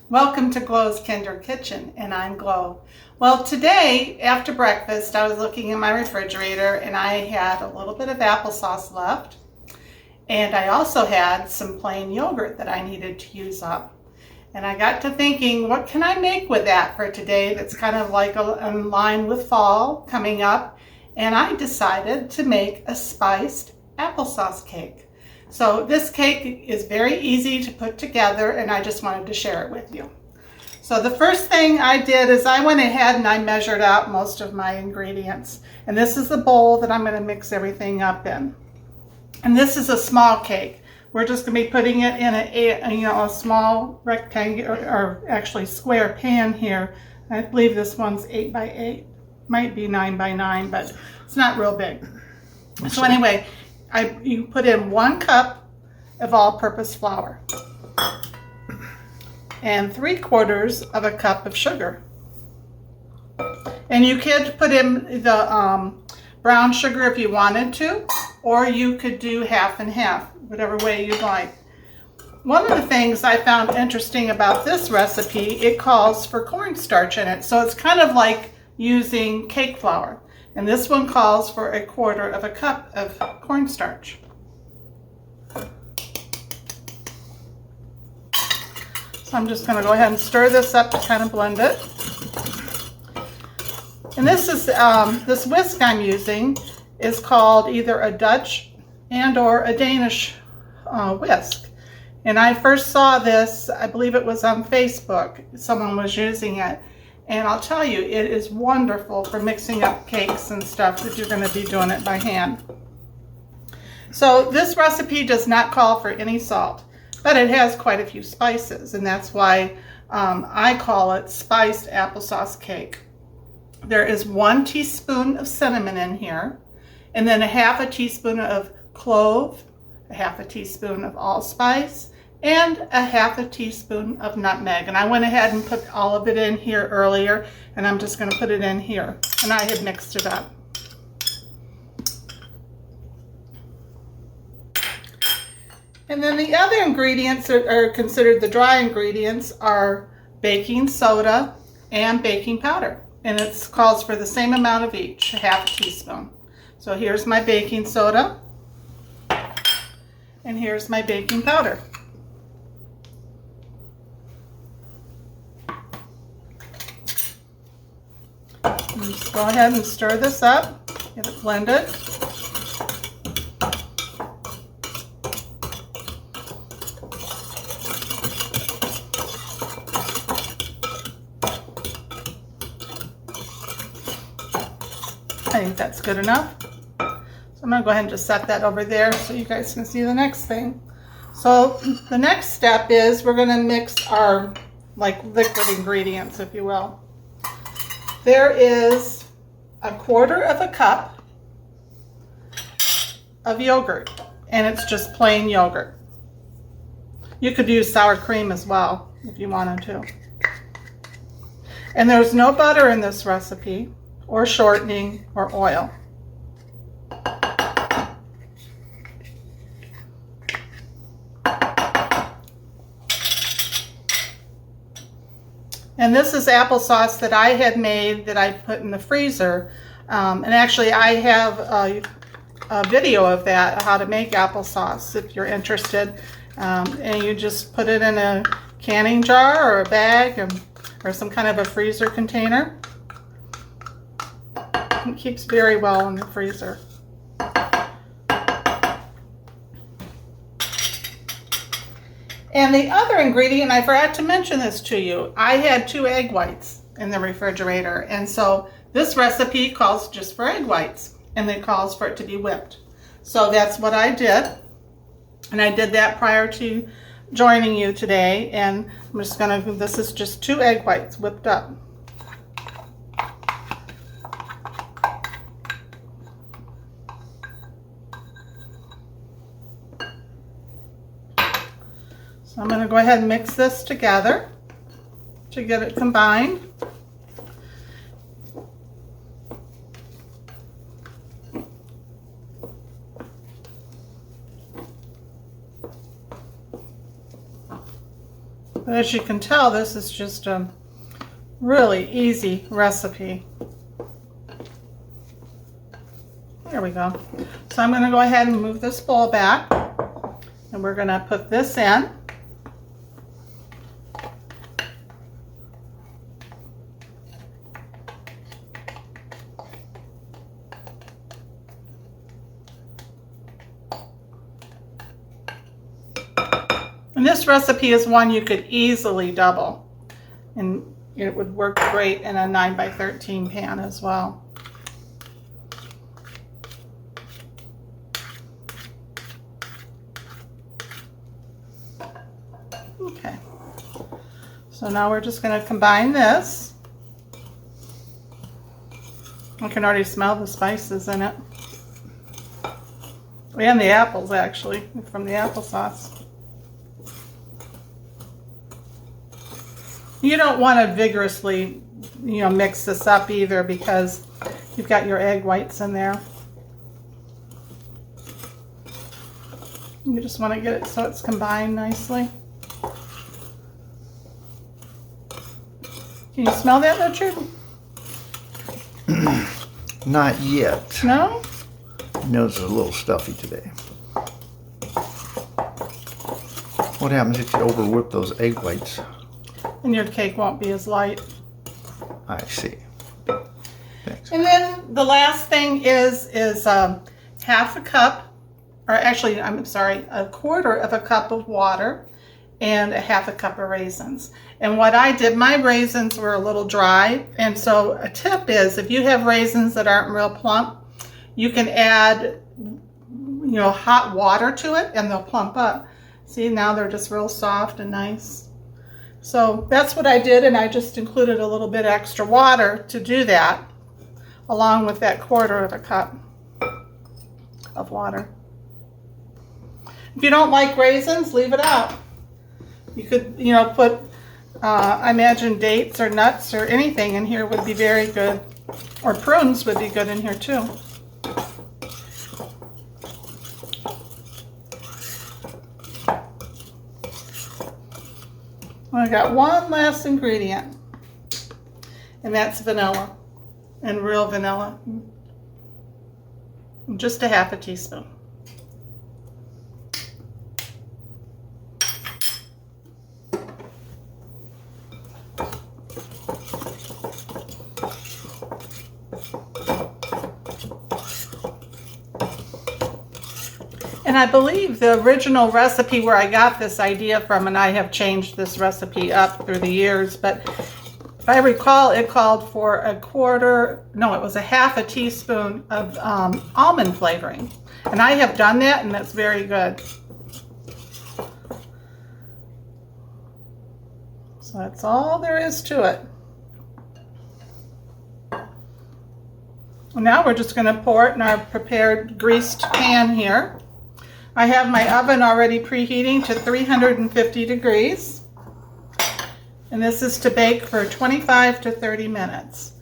Welcome to Glove's Kinder Kitchen, and I'm Clove. Well, today after breakfast I was looking in my refrigerator and I had a little bit of applesauce left, and I also had some plain yogurt that I needed to use up. And I got to thinking, what can I make with that for today that's kind of like in line with fall coming up? And I decided to make a spiced applesauce cake. So this cake is very easy to put together, and I just wanted to share it with you. So the first thing I did is I went ahead and I measured out most of my ingredients. And this is the bowl that I'm going to mix everything up in. And this is a small cake. We're just going to be putting it in a small rectangular, or actually square pan here. I believe this one's 8 by 8. Might be 9 by 9, but it's not real big. So anyway, you put in 1 cup of all-purpose flour and 3/4 of a cup of sugar. And you could put in the brown sugar if you wanted to, or you could do half and half, whatever way you like. One of the things I found interesting about this recipe, it calls for cornstarch in it. So it's kind of like using cake flour. And this one calls for 1/4 of a cup of cornstarch. So I'm just going to go ahead and stir this up to kind of blend it. And this is this whisk I'm using is called either a Dutch and or a Danish whisk. And I first saw this, I believe it was on Facebook. Someone was using it. And I'll tell you, it is wonderful for mixing up cakes and stuff if you're going to be doing it by hand. So this recipe does not call for any salt, but it has quite a few spices, and that's why I call it spiced applesauce cake. There is 1 teaspoon of cinnamon in here, and then 1/2 teaspoon of clove, 1/2 teaspoon of allspice, and 1/2 teaspoon of nutmeg. And I went ahead and put all of it in here earlier, and I'm just going to put it in here. And I had mixed it up. And then the other ingredients that are considered the dry ingredients are baking soda and baking powder. And it calls for the same amount of each, 1/2 teaspoon. So here's my baking soda, and here's my baking powder. Just go ahead and stir this up, get it blended. I think that's good enough. So I'm going to go ahead and just set that over there so you guys can see the next thing. So the next step is we're going to mix our liquid ingredients, if you will. There is 1/4 of a cup of yogurt, and it's just plain yogurt. You could use sour cream as well if you wanted to. And there's no butter in this recipe, or shortening, or oil. And this is applesauce that I had made that I put in the freezer. And actually I have a video of that, how to make applesauce, if you're interested. And you just put it in a canning jar or a bag or some kind of a freezer container. It keeps very well in the freezer. And the other ingredient, I forgot to mention this to you, I had 2 egg whites in the refrigerator. And so this recipe calls just for egg whites, and it calls for it to be whipped. So that's what I did. And I did that prior to joining you today. And I'm just going to, this is just 2 egg whites whipped up. So I'm going to go ahead and mix this together to get it combined. But as you can tell, this is just a really easy recipe. There we go. So I'm going to go ahead and move this bowl back, and we're going to put this in. And this recipe is one you could easily double, and it would work great in a 9x13 pan as well. Okay, so now we're just going to combine this. I can already smell the spices in it, and the apples actually from the applesauce. You don't want to vigorously, mix this up either, because you've got your egg whites in there. You just want to get it so it's combined nicely. Can you smell that, Richard? Not yet. No? Nose is a little stuffy today. What happens if you over whip those egg whites? And your cake won't be as light. I see. Thanks. And then the last thing is half a cup, or actually, I'm sorry, a quarter of a cup of water and a half a cup of raisins. And what I did, my raisins were a little dry, and so a tip is if you have raisins that aren't real plump, you can add hot water to it and they'll plump up. See, now they're just real soft and nice. So that's what I did, and I just included a little bit extra water to do that, along with that quarter of a cup of water. If you don't like raisins, leave it out. You could, put, I imagine dates or nuts or anything in here would be very good, or prunes would be good in here too. I got one last ingredient, and that's vanilla, and real vanilla, just a half a teaspoon. And I believe the original recipe where I got this idea from, and I have changed this recipe up through the years, but if I recall, it called for it was a half a teaspoon of almond flavoring. And I have done that, and that's very good. So that's all there is to it. And now we're just going to pour it in our prepared greased pan here. I have my oven already preheating to 350 degrees, and this is to bake for 25 to 30 minutes.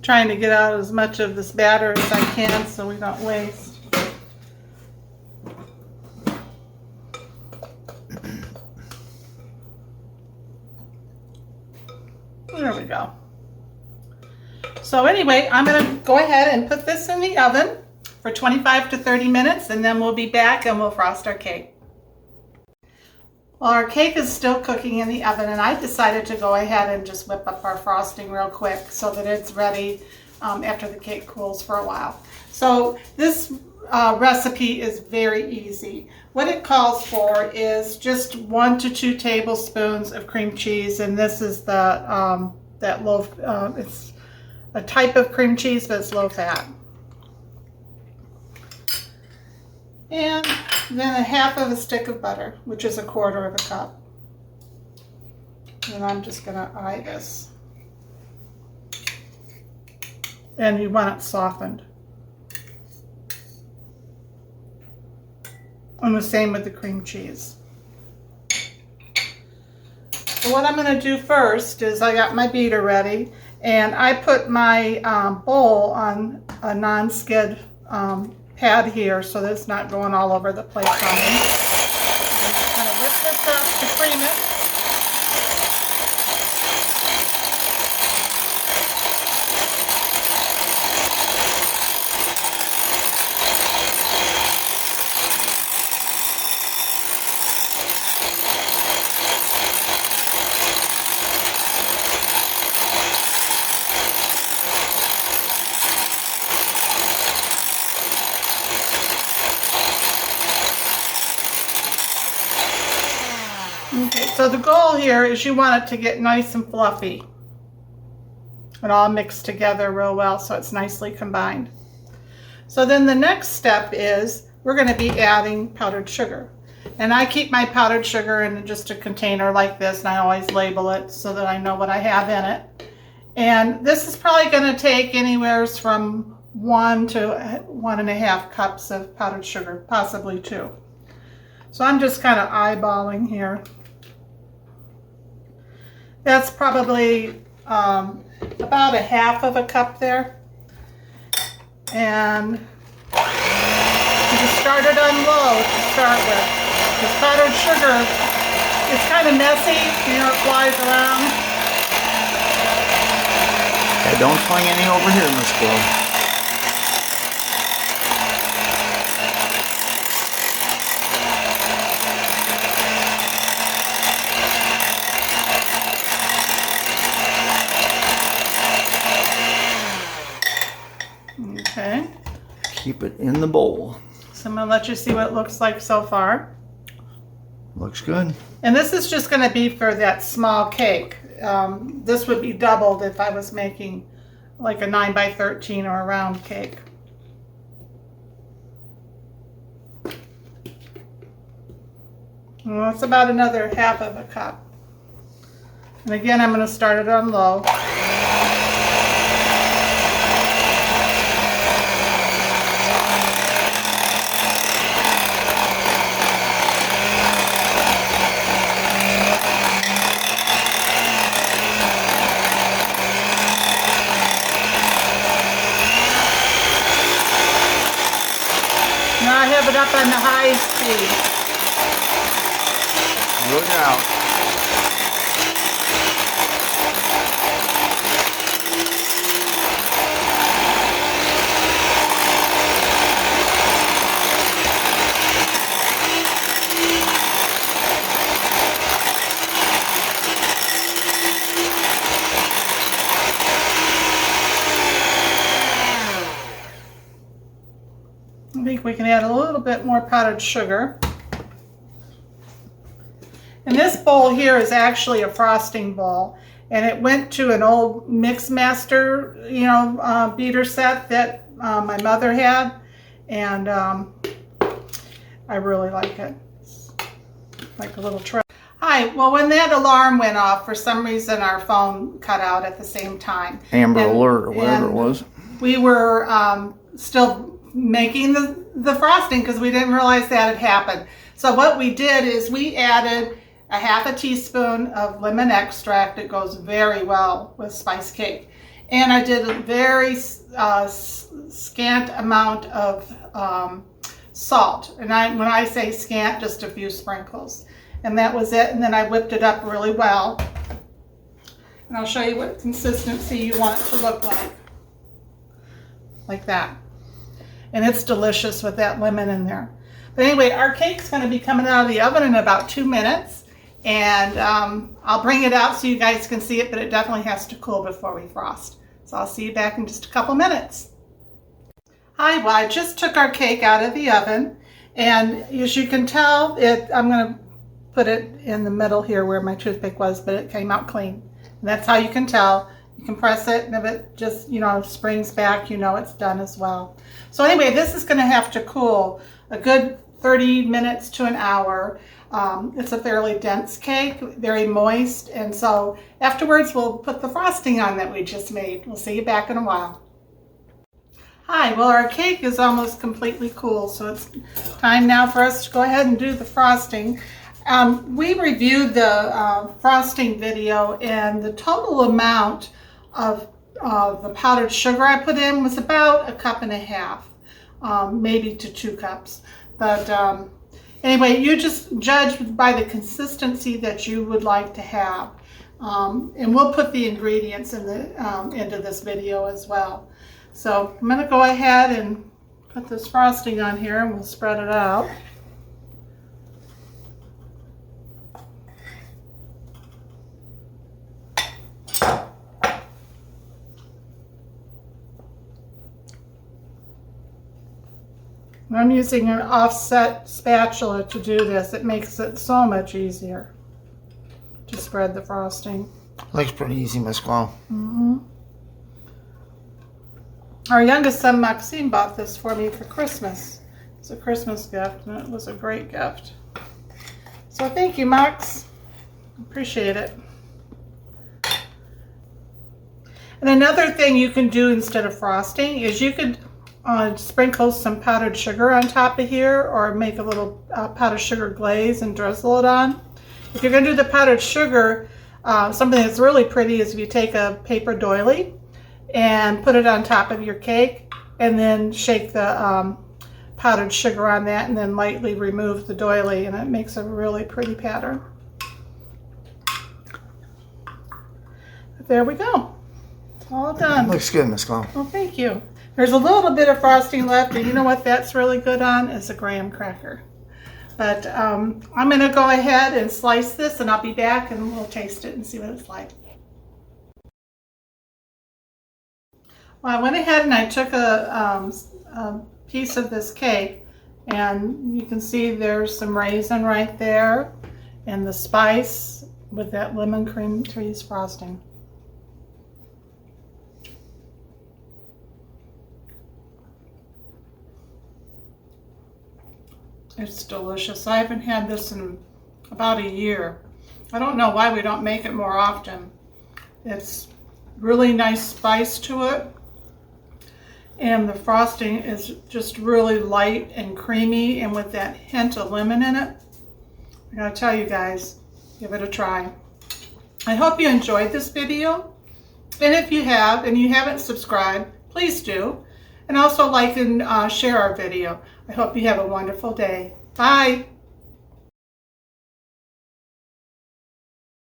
Trying to get out as much of this batter as I can so we don't waste. There we go. So anyway, I'm going to go ahead and put this in the oven for 25 to 30 minutes, and then we'll be back and we'll frost our cake. Well, our cake is still cooking in the oven, and I decided to go ahead and just whip up our frosting real quick so that it's ready after the cake cools for a while. So this recipe is very easy. What it calls for is just 1 to 2 tablespoons of cream cheese, and this is the that low. It's a type of cream cheese, but it's low fat. And then a half of a stick of butter, which is 1/4 of a cup. And I'm just going to eye this. And you want it softened. And the same with the cream cheese. So what I'm going to do first is I got my beater ready, and I put my bowl on a non-skid pad here so that it's not going all over the place on me. I'm just going to whip this up to cream it. Okay, so the goal here is you want it to get nice and fluffy and all mixed together real well so it's nicely combined. So then the next step is we're going to be adding powdered sugar. And I keep my powdered sugar in just a container like this, and I always label it so that I know what I have in it. And this is probably going to take anywhere from 1 to 1.5 cups of powdered sugar, possibly 2. So I'm just kind of eyeballing here. That's probably about 1/2 of a cup there. And you just start it on low to start with. The powdered sugar is kind of messy, you know, it flies around. Hey, don't fling any over here, Miss Clove. Okay. Keep it in the bowl. So I'm going to let you see what it looks like so far. Looks good. And this is just going to be for that small cake. This would be doubled if I was making like a 9 by 13 or a round cake. Well, it's about another 1/2 of a cup. And again, I'm going to start it on low. Now I have it up on the high speed. Look out. I think we can add a little bit more powdered sugar. And this bowl here is actually a frosting bowl, and it went to an old Mix Master, you know, beater set that my mother had, and I really like it. It's like a little tray. Hi, well, when that alarm went off, for some reason our phone cut out at the same time. Amber Alert or whatever it was. We were still making the frosting because we didn't realize that had happened. So what we did is we added a 1/2 teaspoon of lemon extract. It goes very well with spice cake. And I did a very scant amount of salt. And when I say scant, just a few sprinkles. And that was it. And then I whipped it up really well. And I'll show you what consistency you want it to look like. Like that. And it's delicious with that lemon in there. But anyway, our cake's going to be coming out of the oven in about 2 minutes. And I'll bring it out so you guys can see it, but it definitely has to cool before we frost. So I'll see you back in just a couple minutes. Hi, well, I just took our cake out of the oven. And as you can tell, I'm going to put it in the middle here where my toothpick was, but it came out clean. And that's how you can tell. You can press it, and if it just, you know, springs back, you know it's done as well. So anyway, this is going to have to cool a good 30 minutes to an hour. It's a fairly dense cake, very moist, and so afterwards we'll put the frosting on that we just made. We'll see you back in a while. Hi, well, our cake is almost completely cool, so it's time now for us to go ahead and do the frosting. We reviewed the frosting video, and the total amount of the powdered sugar I put in was about 1.5 cups, maybe to 2 cups. But anyway, you just judge by the consistency that you would like to have. And we'll put the ingredients in into this video as well. So I'm going to go ahead and put this frosting on here, and we'll spread it out. I'm using an offset spatula to do this. It makes it so much easier to spread the frosting. Looks pretty easy, Miss Clove. Our youngest son, Maxine, bought this for me for Christmas. It's a Christmas gift, and it was a great gift. So thank you, Max. Appreciate it. And another thing you can do instead of frosting is you could sprinkle some powdered sugar on top of here, or make a little powdered sugar glaze and drizzle it on. If you're going to do the powdered sugar, something that's really pretty is if you take a paper doily and put it on top of your cake, and then shake the powdered sugar on that, and then lightly remove the doily, and it makes a really pretty pattern. There we go. It's all done. Looks good, Miss Clove. Well, thank you. There's a little bit of frosting left, and you know what that's really good on is a graham cracker. But I'm going to go ahead and slice this, and I'll be back and we'll taste it and see what it's like. Well, I went ahead and I took a piece of this cake, and you can see there's some raisin right there, and the spice with that lemon cream cheese frosting. It's delicious. I haven't had this in about a year. I don't know why we don't make it more often. It's really nice spice to it, and the frosting is just really light and creamy, and with that hint of lemon in it. I gotta tell you guys, give it a try. I hope you enjoyed this video, and if you have and you haven't subscribed, please do, and also like and share our video. I hope you have a wonderful day. Bye.